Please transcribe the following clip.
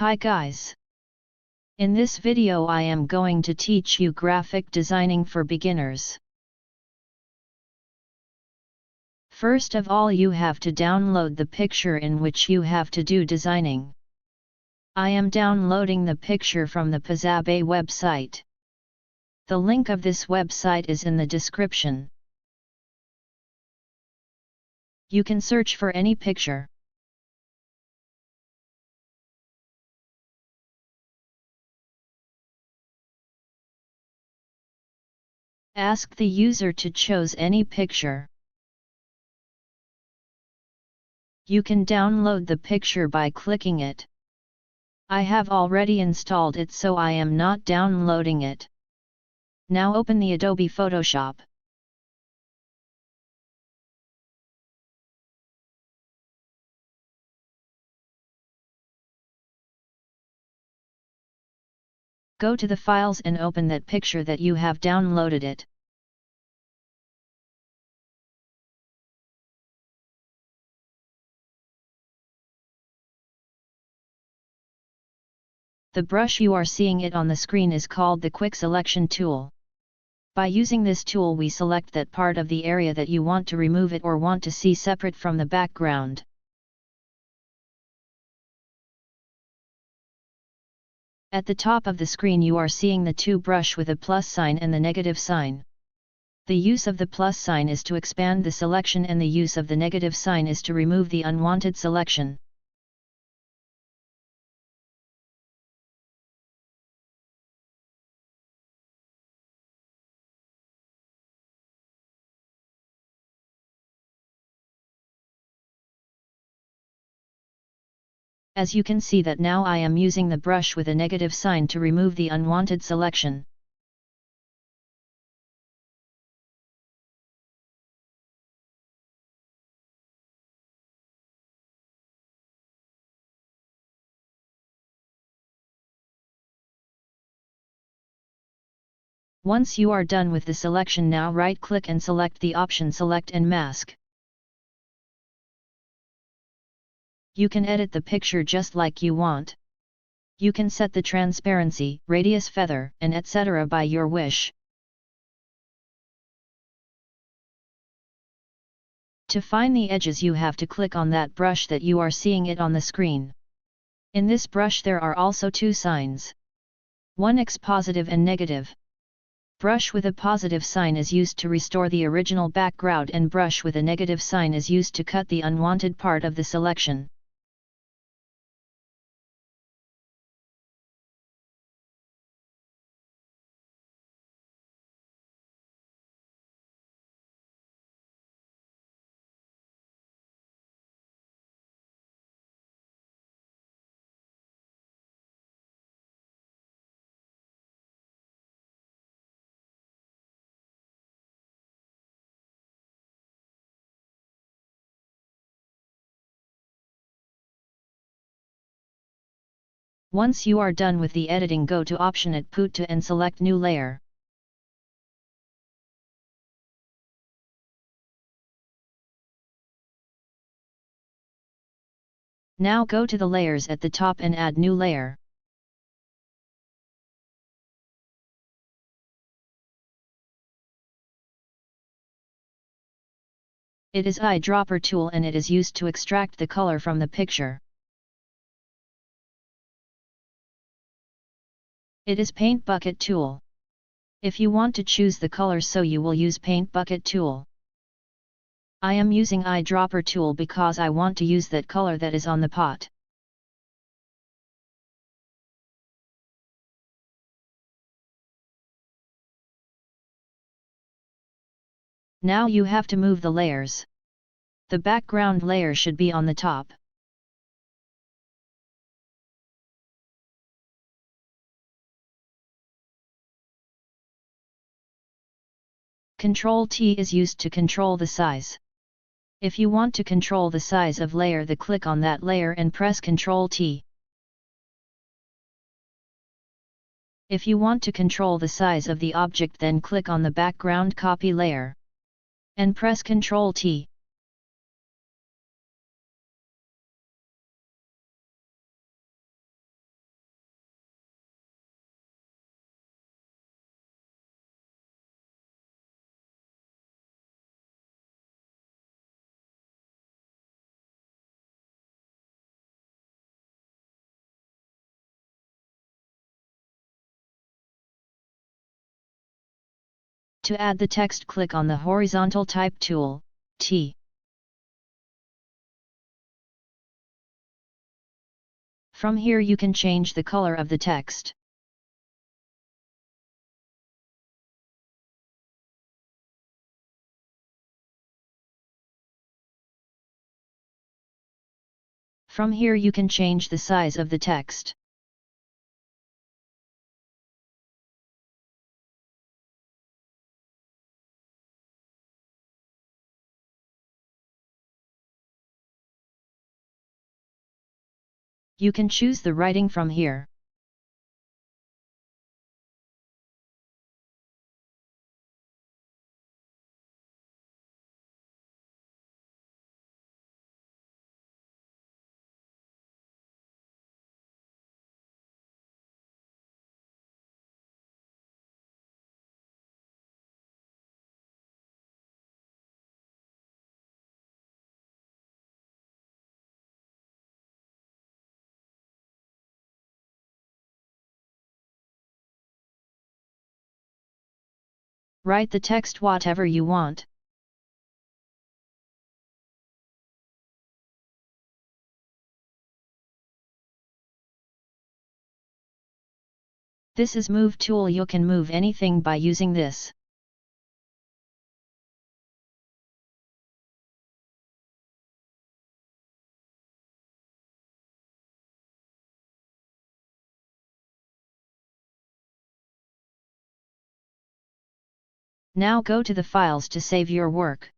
Hi guys! In this video I am going to teach you graphic designing for beginners. First of all, you have to download the picture in which you have to do designing. I am downloading the picture from the Pixabay website. The link of this website is in the description. You can search for any picture. Ask the user to choose any picture. You can download the picture by clicking it. I have already installed it, so I am not downloading it. Now open the Adobe Photoshop. Go to the files and open that picture that you have downloaded it. The brush you are seeing it on the screen is called the Quick Selection tool. By using this tool, we select that part of the area that you want to remove it or want to see separate from the background. At the top of the screen you are seeing the two brush with a plus sign and the negative sign. The use of the plus sign is to expand the selection and the use of the negative sign is to remove the unwanted selection. As you can see that now I am using the brush with a negative sign to remove the unwanted selection. Once you are done with the selection, now right-click and select the option Select and Mask. You can edit the picture just like you want. You can set the transparency, radius, feather, and etc. by your wish. To find the edges you have to click on that brush that you are seeing it on the screen. In this brush there are also two signs. One X positive and negative. Brush with a positive sign is used to restore the original background and brush with a negative sign is used to cut the unwanted part of the selection. Once you are done with the editing, go to Option at Put to and select New Layer. Now go to the layers at the top and add New Layer. It is eyedropper tool and it is used to extract the color from the picture. It is Paint Bucket tool. If you want to choose the color, so you will use Paint Bucket tool. I am using eyedropper tool because I want to use that color that is on the pot. Now you have to move the layers. The background layer should be on the top. Ctrl T is used to control the size. If you want to control the size of layer, then click on that layer and press Ctrl T. If you want to control the size of the object, then click on the background copy layer and press Ctrl T. To add the text, click on the horizontal type tool, T. From here you can change the color of the text. From here you can change the size of the text. You can choose the writing from here. Write the text whatever you want. This is move tool. You can move anything by using this. Now go to the files to save your work.